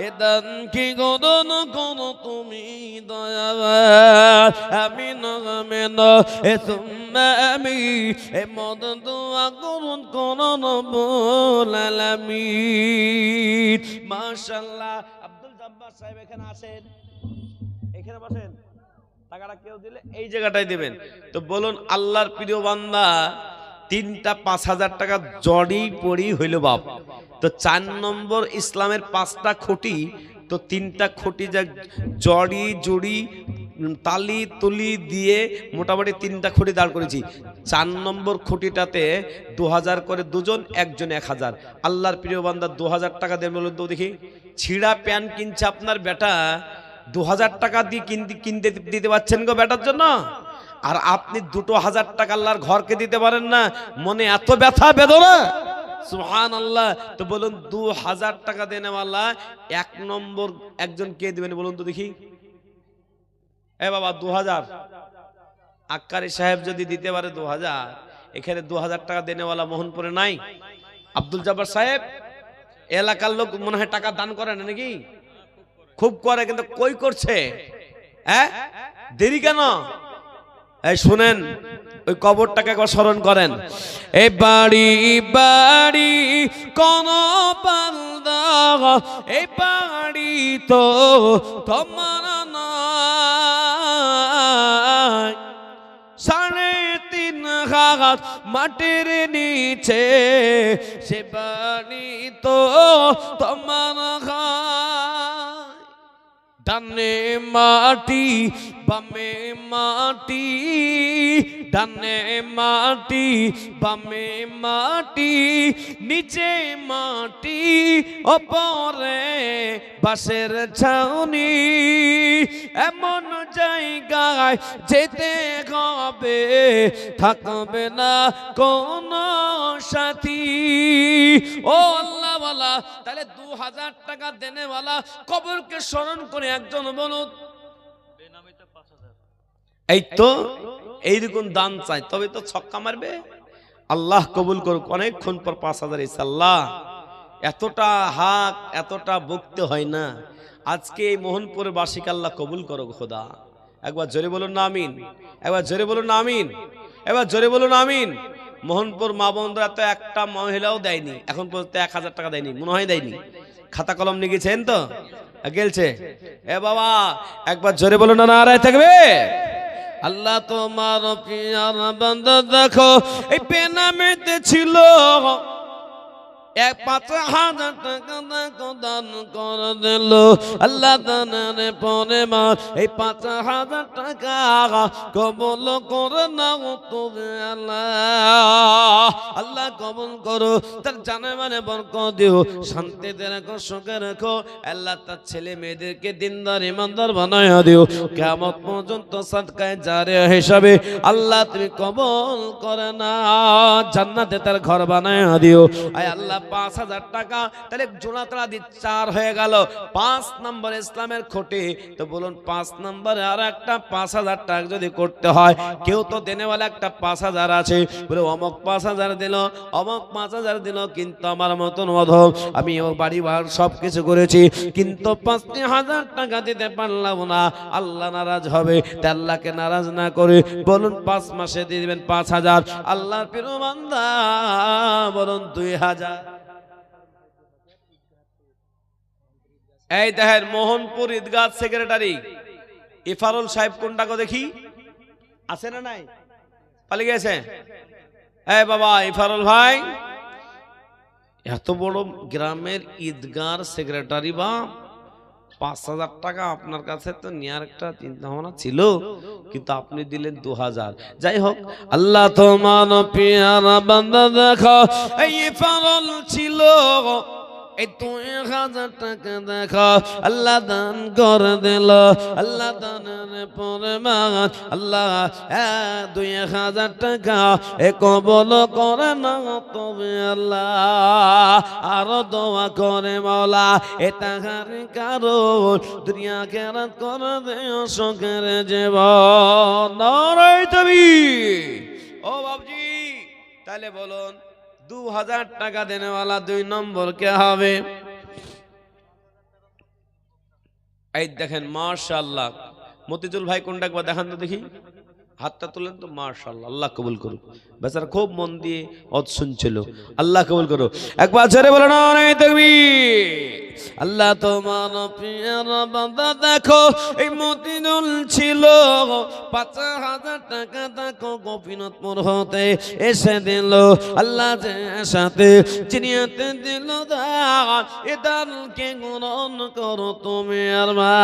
এ দান কি গদন করো তুমি দয়াবান আমিন আমিন এ সুম্মা আমি এ মদ দোয়া করুন কোন রব্বুল আলামিন। মাশাআল্লাহ। আব্দুল জব্বার সাহেব এখানে আসেন, এখানে বসেন। টাকাটা কেউ দিলে এই জায়গাটায় দিবেন। তো বলুন আল্লাহর প্রিয় বান্দা তিনটা 5,000 টাকা জড়ি পড়ি হইল বাপ। তো 4 নম্বর ইসলামের 5টা খুঁটি, তো 3টা খুঁটি যা জড়ি জুড়ি তালি তুলি দিয়ে মোটামুটি 3টা খুঁটি দাঁড় করেছি। 4 নম্বর খুঁটিটাতে 2000 করে দুজন, একজন 1000। আল্লাহর প্রিয় বান্দা 2000 টাকা দেন বলুন তো দেখি। ছিঁড়া প্যান্ট কিনছে আপনার বেটা, 2000 টাকা দিয়ে কিনতে দিতে পারছেন গো বেটার জন্য? আর আপনি 2,000 টাকা আল্লাহর ঘরকে দিতে পারেন না, মনে এত ব্যথা বেদনা। সুবহানাল্লাহ। তো বলুন 2000 টাকা দেনেওয়ালা 1 নম্বর একজন কে দিবেন বলুন তো দেখি? এ বাবা 2000, আক্কারি সাহেব যদি দিতে পারে 2000, এখানে 2000 টাকা দেনেওয়ালা মোহনপুরে নাই? আব্দুল জব্বার সাহেব এলাকার লোক মনে হয় টাকা দান করে না নাকি? খুব করে, কিন্তু কই করছে? হ্যাঁ, দেরি কেন? এই শুনেন, ওই কবরটাকে একবার স্মরণ করেন। এই বাড়ি বাড়ি কোন বান্দা, এই বাড়ি তো তোমার নয়, 3.5 হাত মাটির নিচে সে বাড়ি তো তোমার নয়। ডানে মাটি বামে মাটি, ডানে মাটি বামে মাটি, নিচে মাটি ওপরে বাঁশের ছাউনি। এমন জায়গায় যেতে হবে থাকবে না কোন সাথী। ও আল্লাহওয়ালা, তাহলে 2000 টাকা দেনেওয়ালা কবরকে স্মরণ করে একজন বলুন। এই তো এইরকম দান চাই, তবে তো ছক্কা মারবে। আল্লাহ কবুল করুক। অনেকক্ষণ পর 5000 ইনশাআল্লাহ। এতটা হাক এতটা বকতে হয় না। আজকে এই মোহনপুরের বাসীকে আল্লাহ কবুল করো খোদা। একবার জোরে বলুন না আমিন, একবার জোরে বলুন না আমিন, এবার জোরে বলুন আমিন। মোহনপুর মা বোনরা তো একটা মহিলাও দেয়নি এখন পর্যন্ত, 1000 টাকা দেয়নি, মনে হয় দেয়নি। খাতা কলম নিয়ে গেছেন তো গেলছে। এ বাবা একবার জোরে বলুন না, নারায় থাকবে। আল্লাহ তোমার পিয়ার বান্দা দেখো, এই পেনামেতে ছিল 5,000 টাকা দেখো দান করে দিল। আল্লাহ দানের পরে মা এই 5,000 টাকা কবুল করে নাও তুমি আল্লাহ। আল্লাহ কবুল করো, তার জানে মানে বরকত দিও, শান্তিতে রাখো, সুখে রাখো। আল্লাহ তার ছেলে মেয়েদেরকে দিনদার ইমানদার বানায় দিও। কিয়ামত পর্যন্ত সাদকায়ে জারিয়া হিসাবে আল্লাহ তুমি কবুল করে না, জান্নাতে তার ঘর বানায় দিও। আয় আল্লাহ 5,000 টাকা তাহলে জোড়া তারা দিয়ে 4 হয়ে গেল। 5 নম্বর ইসলামের খুঁটি। তো বলুন 5 নম্বরে আর একটা 5,000 টাকা যদি করতে হয়, কেউ তো দেনেওয়ালা একটা 5,000 আছে, বলে অমক 5,000 দিল, অমক 5,000 দিল, কিন্তু আমার মতন অধম আমি ও বাড়ি ঘর সব কিছু করেছি, কিন্তু 5,000 টাকা দিতে পারলাম না, আল্লাহ নারাজ হবে। তাই আল্লাহকে নারাজ না করে বলুন 5 মাসে দিয়ে দিবেন 5,000। আল্লাহর প্রিয় বান্দা বলুন 2,000। এই দেখেন মোহনপুর ঈদগাহ সেক্রেটারি ইফারুল সাহেব কোনটা গো দেখি, আছে না নাই? পালিয়ে গেছে। এই বাবা ইফারুল ভাই, এত বড় গ্রামের ঈদগাহ সেক্রেটারি, বা 5,000 টাকা আপনার কাছে তো নেওয়ার একটা চিন্তা ভাবনা ছিল, কিন্তু আপনি দিলেন 2,000। যাই হোক, আল্লাহ তোমার পিয়ারা বান্দা দেখো, এই ইফারুল ছিল এই 2,000 টাকা দেখো আল্লাহ দান করে দিল। আল্লাহ দানের পরে মান আল্লাহ 2,000 টাকা এ কবল করে না তবে আল্লাহ। আরো দোয়া করে মাওলা এ টাকার কারণ দুনিয়া খেরাত করে দেও সুখের জীবন। নারায়ে তাকবীর। ও বাবজি, তাহলে বলুন 2,000 টাকা দেনেওয়ালা 2 নম্বর কে হবে? এই দেখেন মাশাআল্লাহ, মতিজুল ভাই কোনটা একবার দেখান তো দেখি, হাতটা তুলেন তো। মাশাআল্লাহ, আল্লাহ কবুল করুক। বেচারা খুব মন দিয়ে অত শুনছিল, আল্লাহ কবুল করো। একবার জোরে বলো না নারে তাকবীর। আল্লাহ তোমার প্রিয় বান্দা দেখো, এই মতিজুল ছিল ৫,০০০ টাকা দেখো গোপীনাথপুর হতে এসে দিল। আল্লাহ যে সাথে চিনিয়াতে দিল দান, এ দানকে গ্রহণ করো তুমি আর মা,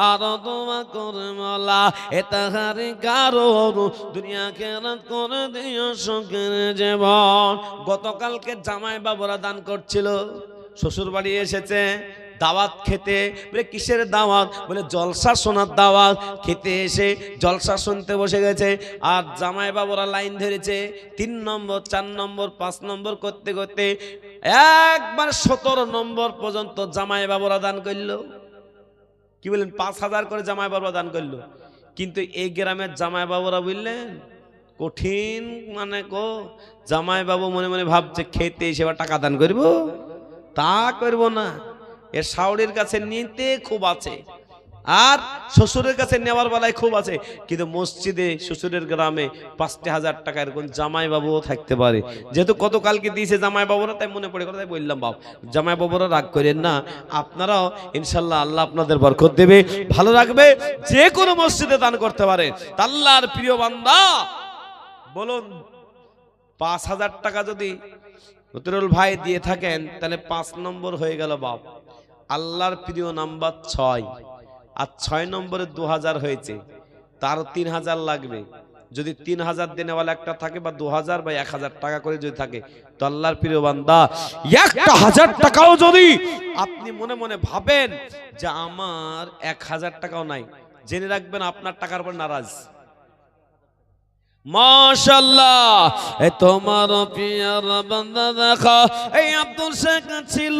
আর দোয়া করে মালা এ তাহারি কারণ দুনিয়া কেরাত করে দিও সুখের জীবন। গতকালকে জামাই বাবুরা দান করছিল, শ্বশুর বাড়ি এসেছে দাওয়াত খেতে। বলে কিসের দাওয়াত? বলে জলসা শোনার দাওয়াত। খেতে এসে জলসা শুনতে বসে গেছে, আর জামাই বাবুরা লাইন ধরেছে ৩ নম্বর ৪ নম্বর ৫ নম্বর করতে করতে একবার ১৭ নম্বর পর্যন্ত জামাই বাবুরা দান করলো। কি বলেন? ৫,০০০ করে জামাই বাবুরা দান করলো। কিন্তু এই গ্রামের জামাই বাবুরা বুঝলেন কঠিন, মানে জামাই বাবু মনে মনে ভাবছে খেতে এসে টাকা দান করবো, তা করব না। এর শাওড়ির কাছে নিতে খুব আছে, আর শ্বশুরের কাছে নেওয়ার বেলায় খুব আছে। কিন্তু মসজিদে শ্বশুরের গ্রামে ৫,০০০ টাকা এরকম জামাই বাবুও থাকতে পারে। যেহেতু গতকালকে দিয়েছে জামাই বাবুরা, তাই মনে পড়ে তাই বললাম। বাবু জামাই বাবুরা রাগ করেন না, আপনারাও ইনশাল্লাহ আল্লাহ আপনাদের বরকত দেবে, ভালো রাখবে। যে কোনো মসজিদে দান করতে পারে। আল্লাহর প্রিয় বান্দা বলুন, ৫,০০০ টাকা যদি মতিউল ভাই দিয়ে থাকেন তাহলে ৫ নম্বর হয়ে গেল বাপ। আল্লাহর প্রিয় নাম্বার ৬, আর ৬ নম্বরে ২,০০০ হয়েছে, তারও ৩,০০০ লাগবে। যদি ৩,০০০ দেনেওয়ালা একটা থাকে বা ২,০০০ বা ১,০০০ টাকা করে যদি থাকে, তো আল্লাহর প্রিয় বান্দা ১,০০০ টাকাও যদি আপনি মনে মনে ভাবেন যে আমার ১,০০০ টাকাও নাই, জেনে রাখবেন আপনার টাকার উপর নারাজ। মাশাআল্লাহ, এ তোমার পিয়ার বান্দা দেখো, এই আব্দুল শেখ ছিল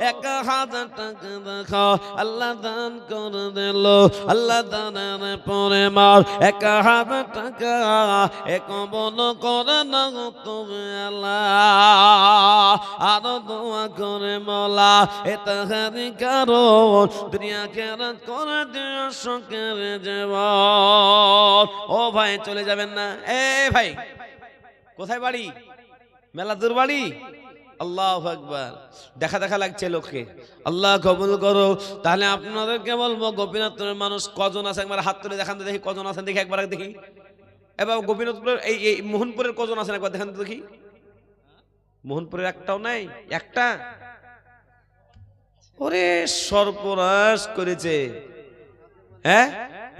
১,০০০ টাকা দেখো আল্লাহ দান করে দিল। আল্লাহ দানের পরে মার ১,০০০ টাকা কবুল করে না তুমি আল্লাহ, আর দোয়া করে মোলা এ তাহারি কারণ দুনিয়া কেরাত করে দিও সুখের জীবন। ও ভাই চলে যাবেন না? এ ভাই কোথায় বাড়ি? মেলা দূর বাড়ি? আল্লাহু আকবার, দেখা দেখা লাগছে লোককে। আল্লাহ কবুল করো। তাহলে আপনাদেরকে বলবো, গোপীনাথপুরের মানুষ কজন আছে একবার হাত তুলে দেখান তো দেখি, কজন আছেন দেখি, একবার দেখি। এবার গোপীনাথপুরের এই মোহনপুরের কজন আছেন একবার দেখান তো দেখি। মোহনপুরের একটাও নাই? একটা? ওরে সর্বনাশ করেছে। হ্যাঁ,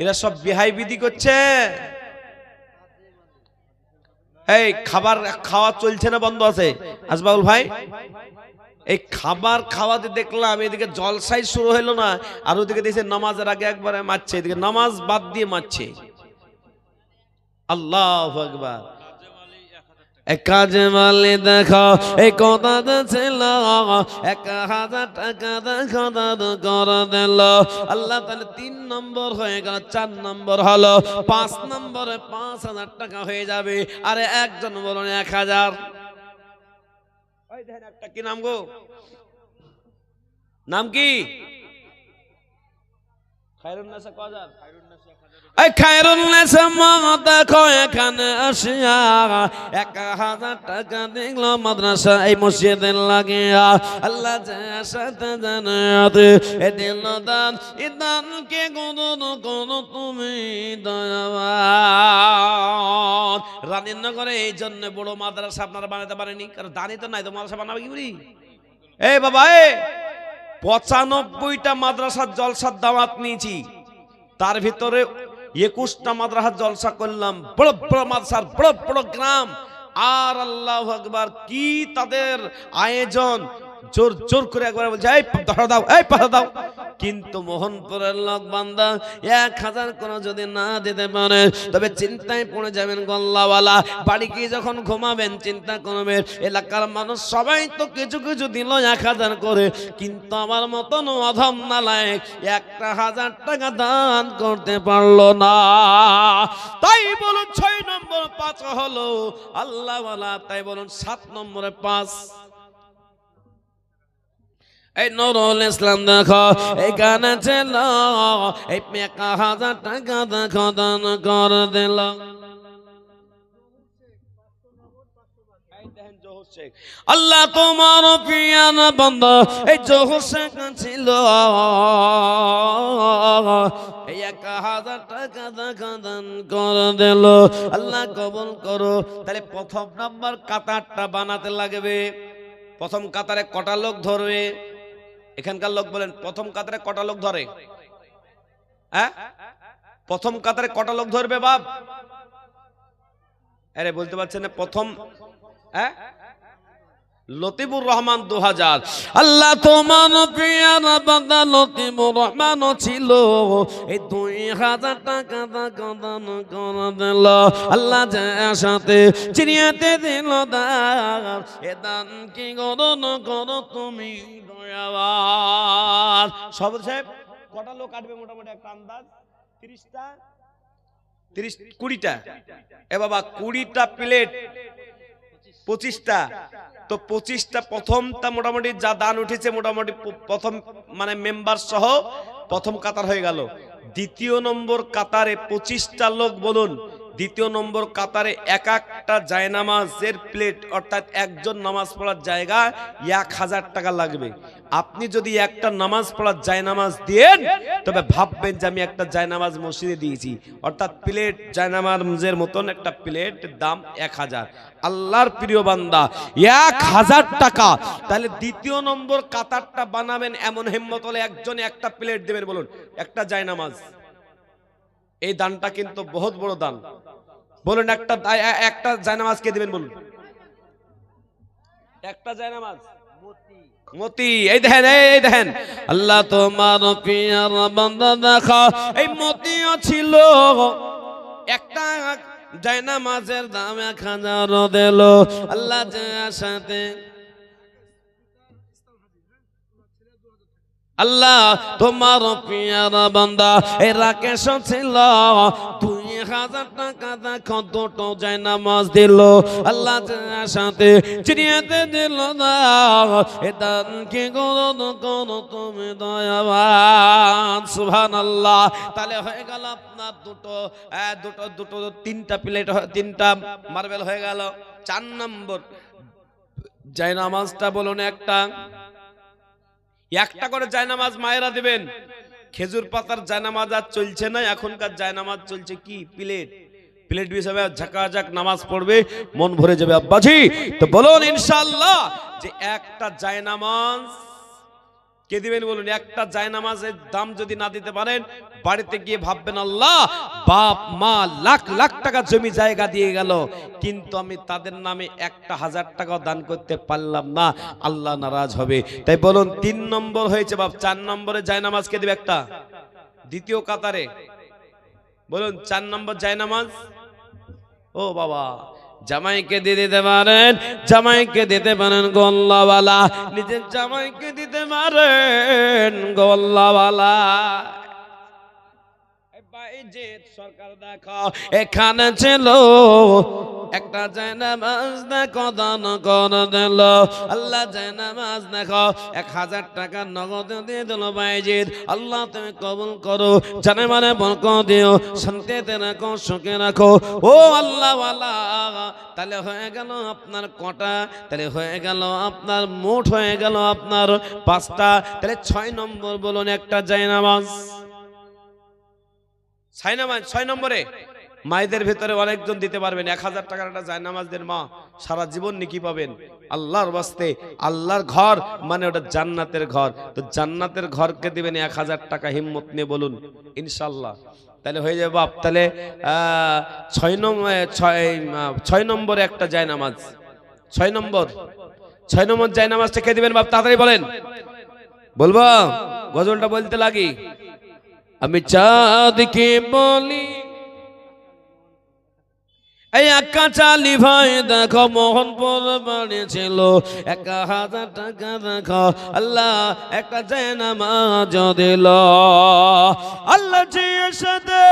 এরা সব বিহাই বিধি করছে। এই খাবার খাওয়া চলছে না বন্ধ আছে? আসবাউল ভাই, এই খাবার খাওয়াতে দেখলাম এদিকে জলসাই শুরু হলো না, আর ওদিকে দেখছে নামাজের আগে একবারে মারছে, এদিকে নামাজ বাদ দিয়ে মারছে। আল্লাহু আকবার। কাজে মালি দেখো এই কথা ছিল ১,০০০ টাকা দেখো দান করে দিল আল্লাহ। তাহলে ৩ নম্বর হয়ে গেল, ৪ নম্বর হলো, ৫ নম্বরে ৫,০০০ টাকা হয়ে যাবে। আরে একজন বলুন ১,০০০। ওই দেখেন একটা কি নাম গো? নাম কি? খায়রুন্নাসা কজার? খায়রুন্নাসা মা দেখো এখানে আসিয়া ১,০০০ টাকা দিল মাদ্রাসা এই মসজিদের লাগিয়া। আল্লাহ যে সাথে জানাতে এ দিল দান, এ দানকে গ্রহণ করো তুমি দয়াবান। রানীনগরে এই জন্য বড় মাদ্রাসা আপনারা বানাতে পারেনি, কারণ দানই তো নাই, তো মাদ্রাসা বানাবে কি বলি? এই বাবা, ৯৫টা মাদ্রাসার জলসার দাওয়াত নিয়েছি, তার ভিতরে ২১টা মাদ্রাসার জলসা করলাম, বড় বড় মাদ্রাসার বড় বড় গ্রাম। আর আল্লাহু আকবার, কি তাদের আয়োজন! জোর জোর করে একবার বলছে এই পাঠা দাও, এই পাঠা দাও। কিন্তু মোহনপুরের লোক বান্দা ১,০০০ করে যদি না দিতে পারে তবে চিন্তায় পড়ে যাবেন গল্লাওয়ালা। বাড়ি গিয়ে যখন ঘুমাবেন চিন্তা করবেন এলাকার মানুষ সবাই তো কিছু কিছু দিল ১,০০০ করে, কিন্তু আমার মতন অধম নালায়েক ১,০০০ টাকা দান করতে পারলো না। তাই বলুন ৬ নম্বর ৫ হলো আল্লাহওয়ালা, তাই বলুন ৭ নম্বরে ৫। এই নুরুল ইসলাম দেখো এখানে ছিল এই 1000 টাকা দেখো দান করে দিল। আল্লাহ তোমার পিয়ার বান্দা এই জহুর শেখ ছিল এই 1000 টাকা দেখা দান করে দিল। আল্লাহ কবুল করো। তাহলে প্রথম নাম্বার কাতারটা বানাতে লাগবে। প্রথম কাতারে কটা লোক ধরবে? এখানকার লোক বলেন প্রথম কাতারে কটা লোক ধরে? হ্যাঁ, প্রথম কাতারে কটা লোক ধরবে বাপ? আরে বলতে পারছেন না? প্রথম লতিফুর রহমান 2000। আল্লাহ তোমার পিয়ার বান্দা লতিফুর রহমান ছিল এই 2000 টাকা দান করে দিল। আল্লাহ যার সাথে চিনিয়াতে দিল দান, এ দান কি গণন করো তুমি দয়াবান। সব সাহেব কটা লোক কাটবে মোটামুটি একটা আন্দাজ? 30টা 20টা। এ বাবা 20টা প্লেট 25টা। তো 25টা প্রথমটা মোটামুটি যা দান উঠেছে মোটামুটি প্রথম মানে মেম্বার সহ প্রথম কাতার হয়ে গেল। দ্বিতীয় নম্বর কাতারে 25টা লোক বলুন। দ্বিতীয় নম্বর কাতারে এক একটা জায়নামাজের প্লেট অর্থাৎ একজন নামাজ পড়ার জায়গা 1000 টাকা লাগবে। আপনি যদি একটা নামাজ পড়ার জায়নামাজ দেন তবে ভাববেন যে আমি একটা জায়নামাজ মসজিদে দিয়েছি। অর্থাৎ প্লেট জায়নামাজের মতন একটা প্লেট দাম 1000। আল্লাহর প্রিয় বান্দা 1000 টাকা। তাহলে দ্বিতীয় নম্বর কাতারটা বানাবেন এমন হিম্মত হলে একজনে একটা প্লেট দেবেন বলুন, একটা জায়নামাজ। এই দানটা কিন্তু বহুত বড় দান। বলুন একটা জায়নামাজ কে দিবেন বলুন? একটা জায়নামাজ মতি। এই দেখেন আল্লাহ তোমার পিয়ার বান্দা দেখা এই মতিও ছিল একটা জায়নামাজের দাম 1000 দিল। আল্লাহ যার সাথে আল্লাহ তোমার পিয়ার বান্দা এই রাকেশ ছিল 2000 টাকা দেখো দুটো জায়নামাজ দিল। আল্লাহ যার সাথে চিনিয়াতে দিল না, এ দান কি গণন করো তুমি দয়াবান। সুবহানাল্লাহ। তাহলে হয়ে গেল আপনার দুটো 3টা প্লেট, 3টা মার্বেল হয়ে গেল। 4 নম্বর জায়নামাজটা বলুন একটা করে জায়নামাজ মায়েরা দিবেন। খেজুর পাতার জায়নামাজ আর চলছে না, এখনকার জায়নামাজ চলছে কি প্লেট হিসাবে ঝাঁকাঝাক নামাজ পড়বে, মন ভরে যাবে আব্বাজি। তো বলুন ইনশাআল্লাহ যে একটা জায়নামাজ কে দিবেন বলুন? একটা জায়নামাজের দাম যদি না দিতে পারেন বাড়িতে গিয়ে ভাববেন আল্লাহ বাপ মা লাখ লাখ টাকা জমি জায়গা দিয়ে গেল কিন্তু আমি তাদের নামে 1000 টাকাও দান করতে পারলাম না, আল্লাহ নারাজ হবে। তাই বলুন 3 নম্বর হয়েছে বাপ। 4 নম্বরে জায়নামাজ কে দিবে? একটা দ্বিতীয় কাতারে বলুন 4 নম্বর জায়নামাজ। ও বাবা জামাইকে দিয়ে দিতে পারেন, জামাইকে দিতে পারেন গল্লাওয়ালা, নিজের জামাইকে দিতে পারেন গল্লাওয়ালা। সরকার দেখো এখানে ছিল একটা জায়নামাজ দেখো দান করে দিল। আল্লাহ জায়নামাজ দেখো 1000 টাকা নগদ দিয়ে দিল বাইজিদ। আল্লাহ তুমি কবুল করো, জানে মানে বরকত দিও, শান্তিতে রাখো, সুখে রাখো ও আল্লাহওয়ালা। তাহলে হয়ে গেল আপনার কটা? তাহলে হয়ে গেল আপনার মোট হয়ে গেল আপনার 5টা। তাহলে 6 নম্বর বলুন একটা জায়নামাজ। 6 নম্বরে মায়েদের ভিতরে অনেকজন দিতে পারবেন 1000 টাকার একটা জায়নামাজদের মা সারা জীবন নেকি পাবেন আল্লাহর ওয়াস্তে। আল্লাহর ঘর মানে ওটা জান্নাতের ঘর। তো জান্নাতের ঘরকে দিবেন 1000 টাকা, হিম্মত নিয়ে বলুন ইনশাআল্লাহ। তাহলে হয়ে যাবে বাপ। তাহলে 6 নম্বরে একটা জায়নামাজ। 6 নম্বর জায়নামাজটা কে দিবেন বাপ? তাড়াতাড়ি বলেন। বলবো গজলটা বলতে লাগি। আমি চাঁদকে বলি এই কাঁচালি ভাই দেখো মোহনপুর বাড়ি ছিল 1000 টাকা দেখো আল্লাহ একটা জায়নামাজ দিল আল্লাহ জির সাথে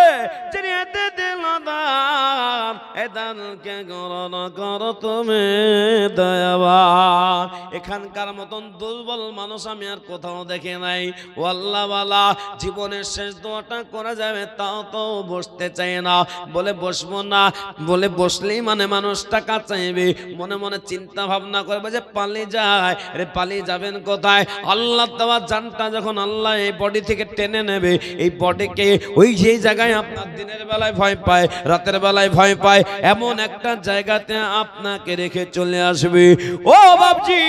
চিনিয়ে দিল দান এ দানকে গ্রহণ করো তুমি দয়াবান। এখানকার মতন দুর্বল মানুষ আমি আর কোথাও দেখে নাই। ও আল্লাহওয়ালা জীবনের শেষ দোয়াটা করা যাবে তাও তো বসতে চাই না, বলে বসবো না, বলে বসলেই মানে মানুষ টাকা চাইবে, মনে মনে চিন্তা ভাবনা করবে যে পালিয়ে যায়। আরে পালিয়ে যাবেন কোথায়? আল্লাহ দেওয়া জানটা যখন আল্লাহ এই বডি থেকে টেনে নেবে, এই বডিকে ওই যেই জায়গায় আপনার দিনের বেলায় ভয় পায়, রাতের বেলায় ভয় পায়, এমন একটা জায়গাতে আপনাকে রেখে চলে আসবে। ও বাবজি,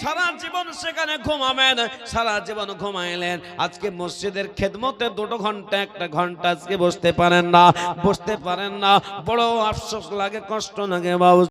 সারা জীবন সেখানে ঘুমাবেন, সারা জীবন ঘুমাইলেন, আজকে মসজিদের খেদমতে 2 ঘন্টা 1 ঘন্টা আজকে বসতে পারেন না, বসতে পারেন না, বড় আফসোস লাগে, কষ্ট লাগে বাবু।